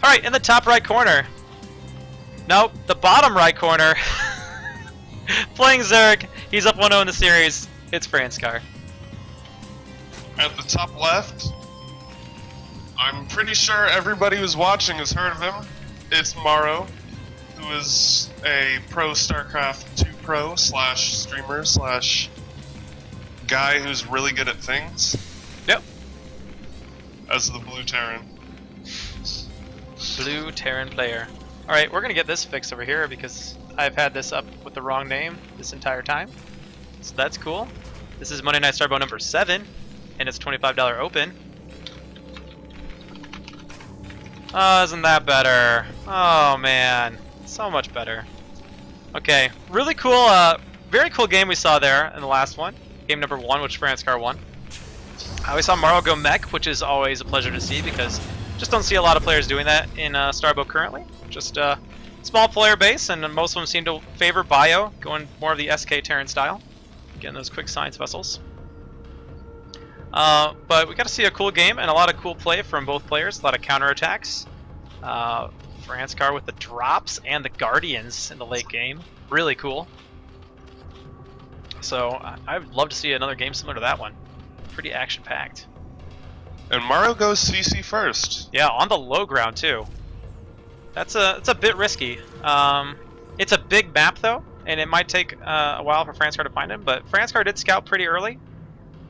Alright, in the top right corner. Nope, the bottom right corner. Playing Zerg. He's up 1-0 in the series. It's Franscar. At the top left, I'm pretty sure everybody who's watching has heard of him. It's MorroW, who is a pro StarCraft 2 pro / streamer / guy who's really good at things. Yep. As the Blue Terran. Blue Terran player. Alright, we're gonna get this fixed over here because I've had this up with the wrong name this entire time. So that's cool. This is Monday Night Starbow number 7, and it's $25 open. Oh, isn't that better? Oh man, so much better. Okay, really cool, very cool game we saw there in the last one. Game number 1, which Franscar won. We saw MorroW go mech, which is always a pleasure to see because just don't see a lot of players doing that in Starbow currently. Just small player base, and most of them seem to favor bio, going more of the SK Terran style, getting those quick science vessels. But we got to see a cool game and a lot of cool play from both players, a lot of counterattacks. Franscar with the drops and the Guardians in the late game, really cool. So I would love to see another game similar to that one. Pretty action-packed. And MorroW goes CC first. Yeah, on the low ground too. It's a bit risky. It's a big map though, and it might take a while for Franscar to find him. But Franscar did scout pretty early,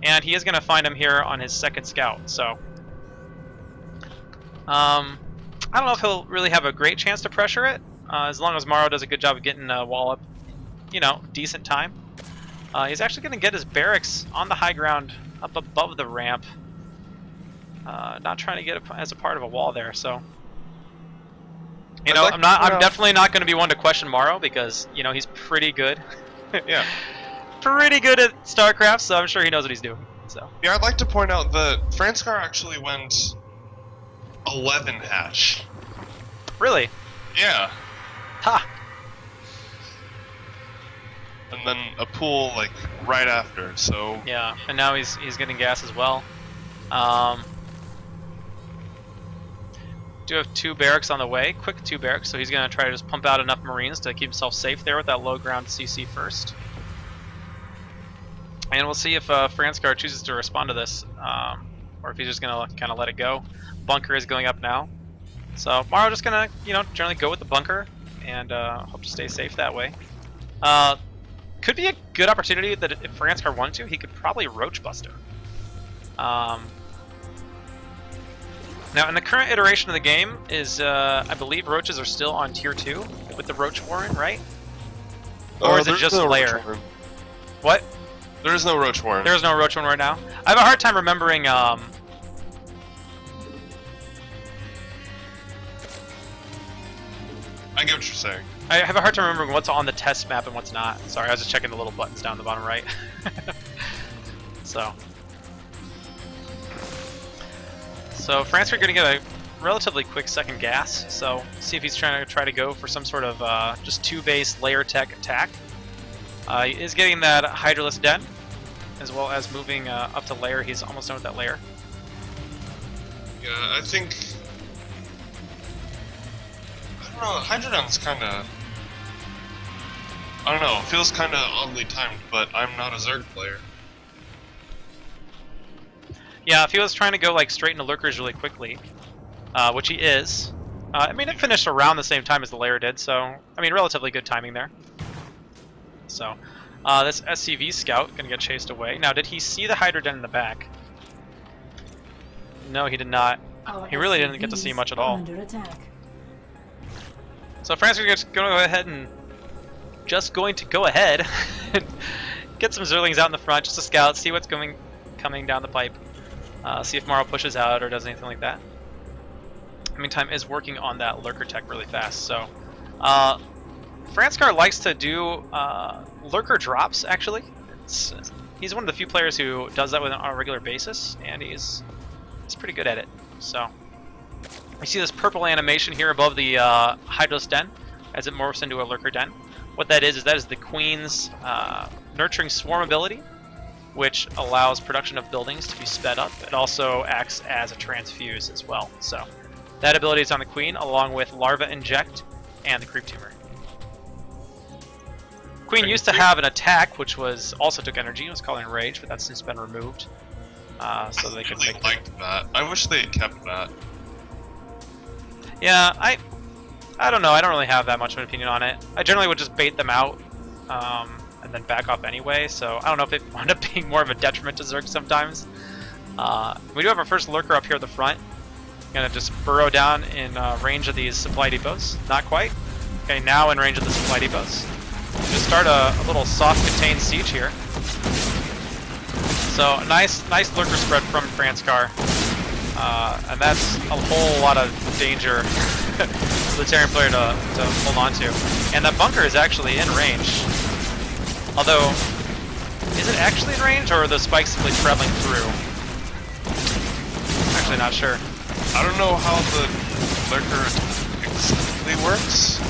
and he is going to find him here on his second scout. So I don't know if he'll really have a great chance to pressure it, as long as MorroW does a good job of getting a wall up, decent time. He's actually going to get his barracks on the high ground up above the ramp. Not trying to get it as a part of a wall there, so. I'm definitely not going to be one to question MorroW because he's pretty good. Yeah. Pretty good at StarCraft, so I'm sure he knows what he's doing. So. Yeah, I'd like to point out that Franscar actually went 11 hatch. Really? Yeah. Ha. And then a pool like right after. So. Yeah, and now he's getting gas as well. Do have 2 barracks on the way, quick 2 barracks, so he's going to try to just pump out enough Marines to keep himself safe there with that low ground CC first. And we'll see if Franscar chooses to respond to this, or if he's just going to kind of let it go. Bunker is going up now. So MorroW just going to, generally go with the bunker and hope to stay safe that way. Could be a good opportunity that if Franscar wanted to, he could probably Roach Buster. Now, in the current iteration of the game, I believe roaches are still on tier 2 with the Roach Warren, right? Or is it just Lair? What? There is no Roach Warren. There is no Roach Warren right now. I have a hard time remembering. I get what you're saying. I have a hard time remembering what's on the test map and what's not. Sorry, I was just checking the little buttons down the bottom right. So Franscar going to get a relatively quick second gas. So see if he's trying to go for some sort of just 2-base layer tech attack. He is getting that Hydralisk Den, as well as moving up to layer. He's almost done with that layer. Yeah, I think. I don't know. Hydrodon's kind of. I don't know. It feels kind of oddly timed, but I'm not a Zerg player. Yeah, if he was trying to go straight into lurkers really quickly, which he is, it finished around the same time as the layer did, so relatively good timing there. So this SCV scout gonna get chased away. Now, did he see the Hydra Den in the back? No, he did not. He really didn't get to see much at all. So Franscar is going to go ahead and get some Zerlings out in the front just to scout, see what's coming down the pipe. See if MorroW pushes out or does anything like that. In the meantime, is working on that lurker tech really fast. So Franscar likes to do lurker drops, actually. He's one of the few players who does that on a regular basis, and he's pretty good at it. So we see this purple animation here above the Hydralisk Den as it morphs into a lurker den. What that is the Queen's nurturing swarm ability, which allows production of buildings to be sped up. It also acts as a transfuse as well. So That ability is on the Queen, along with Larva Inject and the Creep Tumor. Queen used to have an attack, which was also took energy. It was called Enrage, but that's since been removed. So they could really make liked that. I wish they had kept that. Yeah, I don't know. I don't really have that much of an opinion on it. I generally would just bait them out and then back off anyway. So I don't know if it wound up being more of a detriment to Zerg sometimes. We do have our first lurker up here at the front. Gonna just burrow down in range of these supply depots. Not quite. Okay, now in range of the supply depots. Just start a little soft contained siege here. So nice lurker spread from Franscar. And that's a whole lot of danger for the Terran player to hold on to. And that bunker is actually in range. Although, is it actually in range, or are the spikes simply traveling through? I'm actually not sure. I don't know how the lurker exactly works.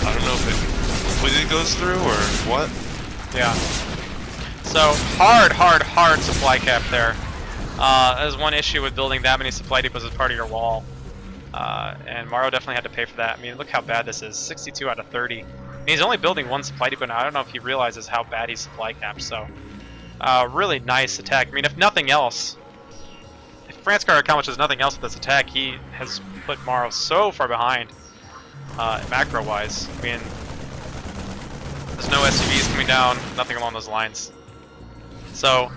I don't know if it completely goes through or what. Yeah. So, hard supply cap there. There's one issue with building that many supply depots as part of your wall. And MorroW definitely had to pay for that. I mean, look how bad this is. 62 out of 30. And he's only building one supply depot now. I don't know if he realizes how bad he's supply capped, so... really nice attack. I mean, if nothing else... If Franscar accomplishes nothing else with this attack, he has put MorroW so far behind, macro-wise. I mean... There's no SCVs coming down, nothing along those lines. So...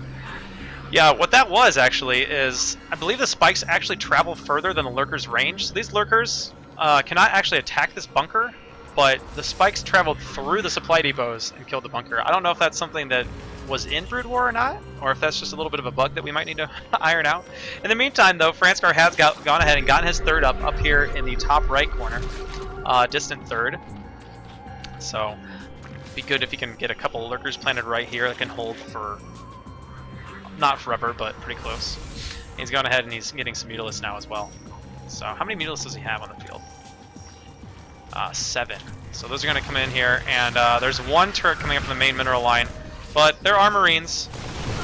Yeah, what that was actually is, I believe the spikes actually travel further than the lurkers' range. So these lurkers cannot actually attack this bunker, but the spikes traveled through the supply depots and killed the bunker. I don't know if that's something that was in Brood War or not, or if that's just a little bit of a bug that we might need to iron out. In the meantime, though, Franscar has gone ahead and gotten his third up here in the top right corner, distant third. So, it'd be good if he can get a couple lurkers planted right here that can hold for... not forever, but pretty close. He's gone ahead and he's getting some Mutalisks now as well. So how many Mutalisks does he have on the field? 7. So those are going to come in here, and there's one turret coming up from the main mineral line, but there are Marines.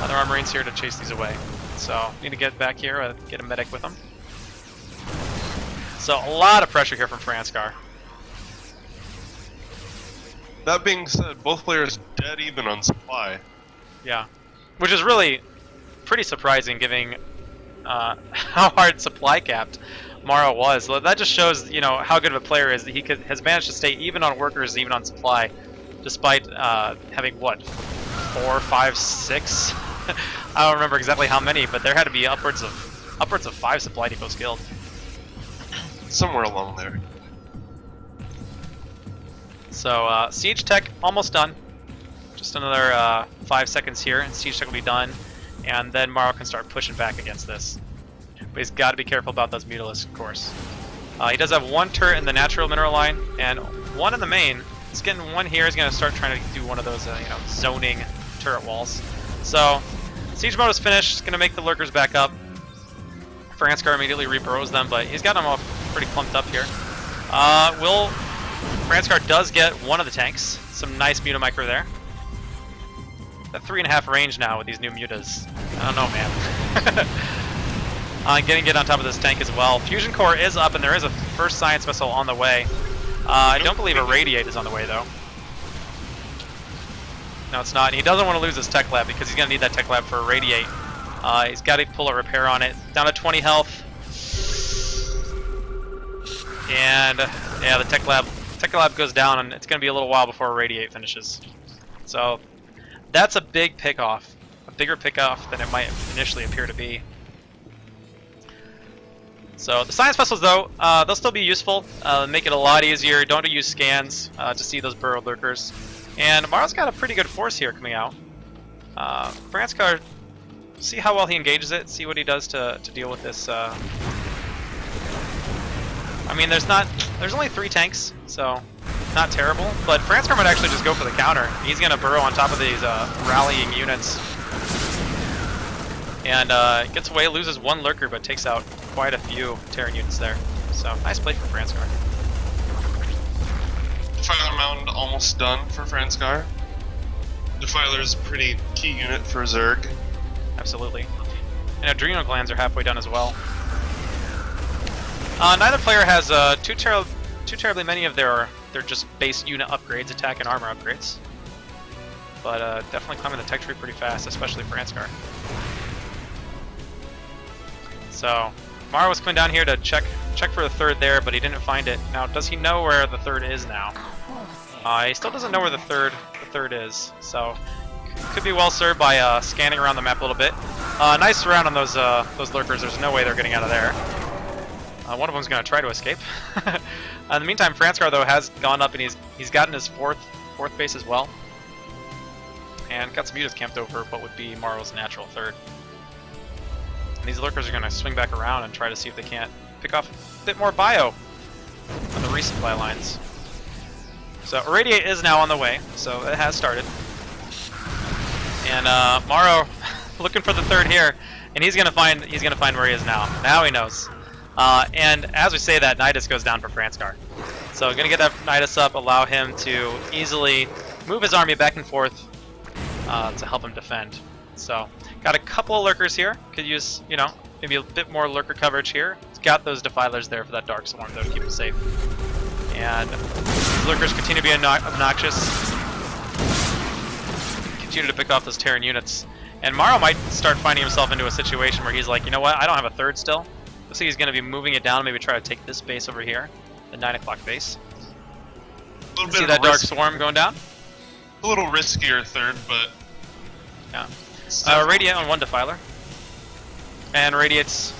There are Marines here to chase these away. So need to get back here, get a medic with them. So a lot of pressure here from Franscar. That being said, both players dead even on supply. Yeah, which is really pretty surprising, given how hard supply capped MorroW was. That just shows, you know, how good of a player is that he has managed to stay even on workers, even on supply, despite having what, 4, 5, 6? I don't remember exactly how many, but there had to be upwards of 5 supply depots killed. Somewhere along there. So siege tech almost done. Just another 5 seconds here, and siege tech will be done. And then MorroW can start pushing back against this. But he's got to be careful about those Mutalisks, of course. He does have one turret in the natural mineral line, and one in the main. He's getting one here. He's going to start trying to do one of those, you know, zoning turret walls. So, siege mode is finished. He's going to make the lurkers back up. Franscar immediately reburrows them, but he's got them all pretty clumped up here. Franscar does get one of the tanks. Some nice Mutamicro there. At 3.5 range now with these new mutas. I don't know, man. Getting on top of this tank as well. Fusion core is up, and there is a first science missile on the way. I don't believe a radiate is on the way, though. No, it's not. And he doesn't want to lose his tech lab because he's going to need that tech lab for a radiate. He's got to pull a repair on it. Down to 20 health. And yeah, the tech lab goes down, and it's going to be a little while before a radiate finishes. So that's a big pick-off. A bigger pick-off than it might initially appear to be. So the science vessels, though, they'll still be useful. Make it a lot easier. Don't use scans to see those burrowed lurkers. And MorroW's got a pretty good force here coming out. Franscar, see how well he engages it. See what he does to deal with this. I mean, there's only 3 tanks, so not terrible. But Franscar might actually just go for the counter. He's gonna burrow on top of these rallying units. And gets away, loses 1 lurker, but takes out quite a few Terran units there. So, nice play for Franscar. Defiler Mound almost done for Franscar. Defiler's a pretty key unit for Zerg. Absolutely. And adrenal glands are halfway done as well. Neither player has too terribly many of their just base unit upgrades, attack and armor upgrades. But definitely climbing the tech tree pretty fast, especially Franscar. So MorroW was coming down here to check for the third there, but he didn't find it. Now, does he know where the third is now? He still doesn't know where the third is. So could be well served by scanning around the map a little bit. Nice round on those lurkers. There's no way they're getting out of there. One of them's going to try to escape. In the meantime, Franscar though has gone up and he's gotten his fourth base as well, and got some units camped over what would be MorroW's natural third. And these lurkers are going to swing back around and try to see if they can't pick off a bit more bio on the resupply lines. So Irradiate is now on the way, so it has started. And MorroW looking for the third here, and he's gonna find where he is now. Now he knows. And as we say that, Nidus goes down for Franscar. So gonna get that Nidus up, allow him to easily move his army back and forth to help him defend. So got a couple of lurkers here. Could use, you know, maybe a bit more lurker coverage here. He's got those defilers there for that Dark Swarm though to keep him safe. And these lurkers continue to be obnoxious. Continue to pick off those Terran units. And MorroW might start finding himself into a situation where he's like, you know what, I don't have a third still. Looks like he's going to be moving it down, maybe try to take this base over here, the 9 o'clock base. See that Dark Swarm going down? A little riskier third, but... Yeah. Radiate on one defiler. And Radiate's...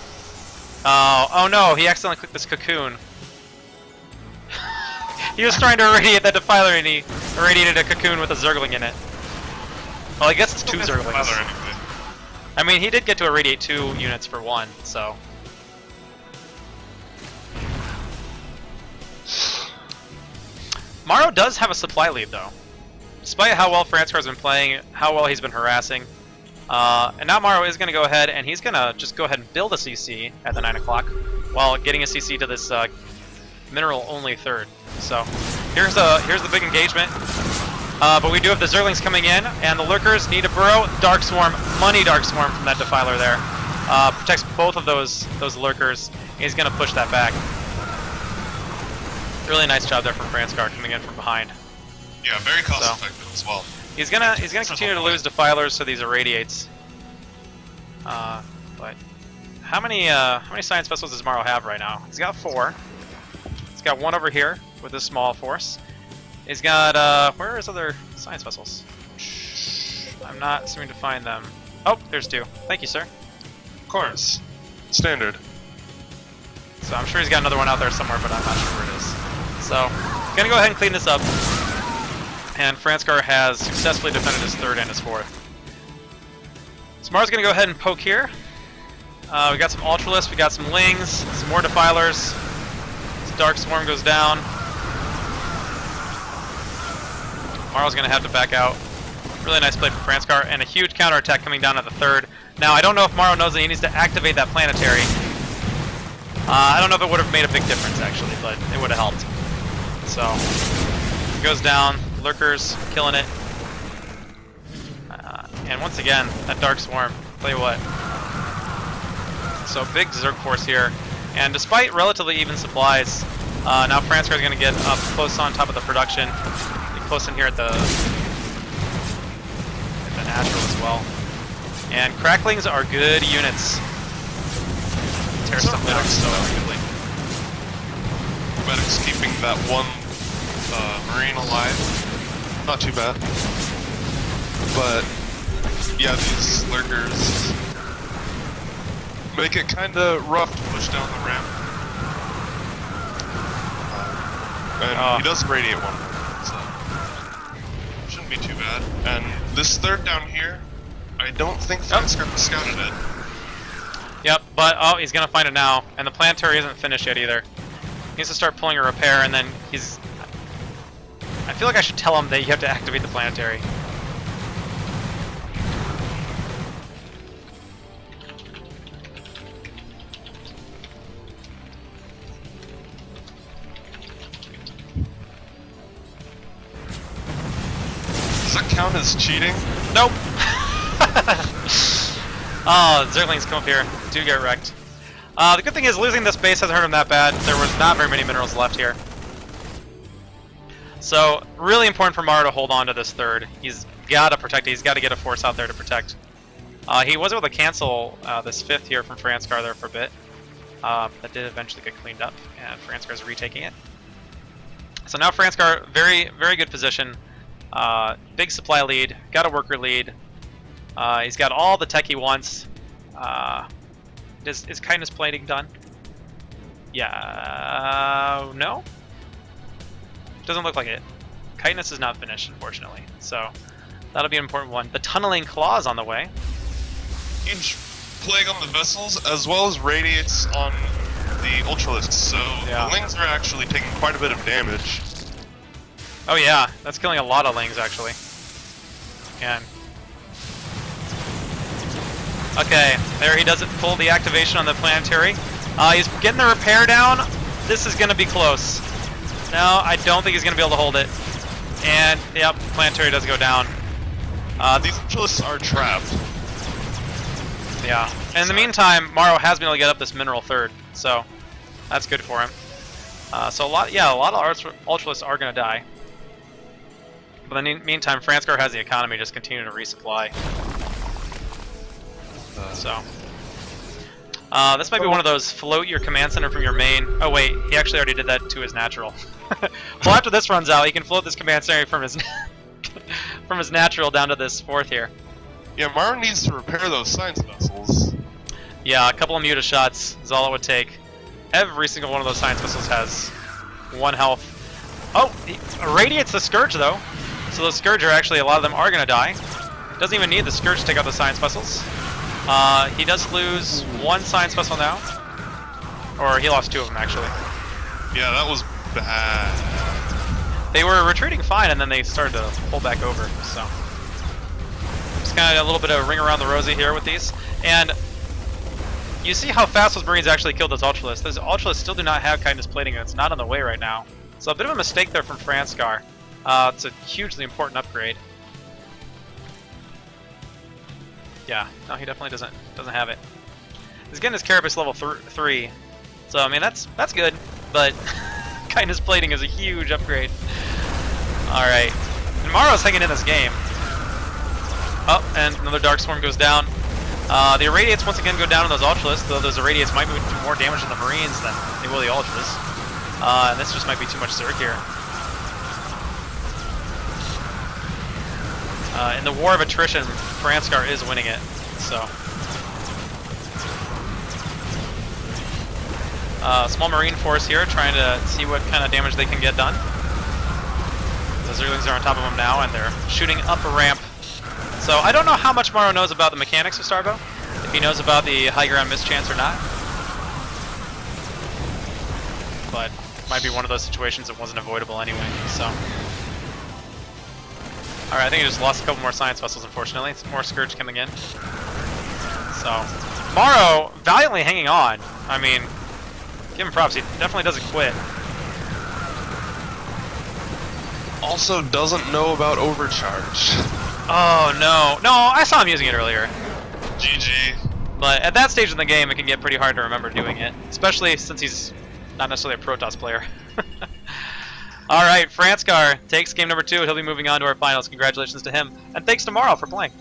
oh no, he accidentally clicked this cocoon. He was trying to irradiate that defiler and he irradiated a cocoon with a Zergling in it. Well, I guess it's two Zerglings. Anyway. I mean, he did get to irradiate 2 units for 1, so... MorroW does have a supply lead, though. Despite how well Franscar's been playing, how well he's been harassing. And now MorroW is going to go ahead, and he's going to just go ahead and build a CC at the 9 o'clock, while getting a CC to this mineral-only third. So, here's the big engagement. But we do have the Zerglings coming in, and the Lurkers need to burrow. Dark Swarm, money Dark Swarm from that Defiler there. Protects both of those Lurkers. He's going to push that back. Really nice job there from Franscar coming in from behind. Yeah, very cost effective as well. He's gonna continue to lose Defilers to these Irradiates. But how many Science Vessels does MorroW have right now? He's got 4. He's got 1 over here with his small force. He's got where are his other Science Vessels? I'm not seeming to find them. Oh, there's 2. Thank you, sir. Of course. Standard. So I'm sure he's got another one out there somewhere, but I'm not sure where it is. So, gonna go ahead and clean this up. And Franscar has successfully defended his 3rd and his 4th. So MorroW's gonna go ahead and poke here. We got some Ultralisks, we got some Lings, some more Defilers. This Dark Swarm goes down. MorroW's gonna have to back out. Really nice play from Franscar, and a huge counterattack coming down at the 3rd. Now, I don't know if MorroW knows that he needs to activate that planetary. I don't know if it would have made a big difference, actually, but it would have helped. So, it goes down. Lurkers killing it. And once again, that Dark Swarm. Tell you what. So, big Zerg force here. And despite relatively even supplies, now Franscar is going to get up close on top of the production. Get close in here at the Natural as well. And Cracklings are good units. Tear stuff down so quickly. Medic's keeping that one Marine alive. Not too bad. But, yeah, these Lurkers make it kinda rough to push down the ramp. And he does radiate one, so shouldn't be too bad. And this 3rd down here, I don't think Franscar scouted it. Yep, but he's gonna find it now, and the planetary isn't finished yet either. He needs to start pulling a repair, and then he's... I feel like I should tell him that you have to activate the planetary. Does that count as cheating? Nope! Oh, Zerglings come up here. Do get wrecked. The good thing is losing this base hasn't hurt him that bad. There was not very many minerals left here. So, really important for MorroW to hold on to this third. He's got to protect it. He's got to get a force out there to protect. He was able to cancel this 5th here from Franscar there for a bit. That did eventually get cleaned up, and Franscar's retaking it. So now Franscar, very, very good position. Big supply lead, got a worker lead. He's got all the tech he wants. Is kindness plating done? Yeah, no? Doesn't look like it. Kindness is not finished, unfortunately. So that'll be an important one. The tunneling claw is on the way. Huge plague on the vessels, as well as radiates on the Ultralisks. So Yeah. the Lings are actually taking quite a bit of damage. Oh yeah, that's killing a lot of Lings actually. And okay, there he does it. Pull the activation on the planetary. He's getting the repair down. This is going to be close. No, I don't think he's going to be able to hold it. And yep, planetary does go down. These Ultralisks are trapped. Yeah. And in the meantime, MorroW has been able to get up this mineral third, so that's good for him. So a lot of Ultralisks are going to die. But in the meantime, Franscar has the economy just continue to resupply. So this might be one of those float your command center from your main. Oh wait, he actually already did that to his natural. Well, after this runs out, he can float this command center from his from his natural down to this 4th here. Yeah, MorroW needs to repair those science vessels. Yeah, a couple of muta shots is all it would take. Every single one of those science vessels has 1 health. Oh, he irradiates the Scourge though. So those Scourge are actually, a lot of them are going to die. Doesn't even need the Scourge to take out the science vessels. He does lose 1 science vessel now. Or he lost 2 of them actually. Yeah, that was bad. They were retreating fine and then they started to pull back over, so. Just kind of a little bit of ring around the rosy here with these. And you see how fast those Marines actually killed those Ultralisks. Those Ultralisks still do not have kindness plating and it's not on the way right now. So a bit of a mistake there from Franscar. It's a hugely important upgrade. Yeah, no, he definitely doesn't have it. He's getting his Carapace level 3, so I mean that's good, but kindness plating is a huge upgrade. All right, and MorroW's hanging in this game. Oh, and another Dark Swarm goes down. The Irradiates once again go down on those Ultralisks, though those Irradiates might do more damage to the Marines than they will the Ultras. And this just might be too much Zerg here. In the war of attrition, Franscar is winning it, so. Small Marine force here, trying to see what kind of damage they can get done. The Zerglings are on top of them now, and they're shooting up a ramp. So I don't know how much MorroW knows about the mechanics of Starbow, if he knows about the high ground mischance or not. But it might be one of those situations that wasn't avoidable anyway, so. Alright, I think he just lost a couple more science vessels, unfortunately. It's more Scourge coming in. So, MorroW valiantly hanging on. I mean, give him props. He definitely doesn't quit. Also doesn't know about overcharge. Oh, no. No, I saw him using it earlier. GG. But at that stage in the game, it can get pretty hard to remember doing it. Especially since he's not necessarily a Protoss player. Alright, Franscar takes game number 2. He'll be moving on to our finals. Congratulations to him. And thanks to MorroW for playing.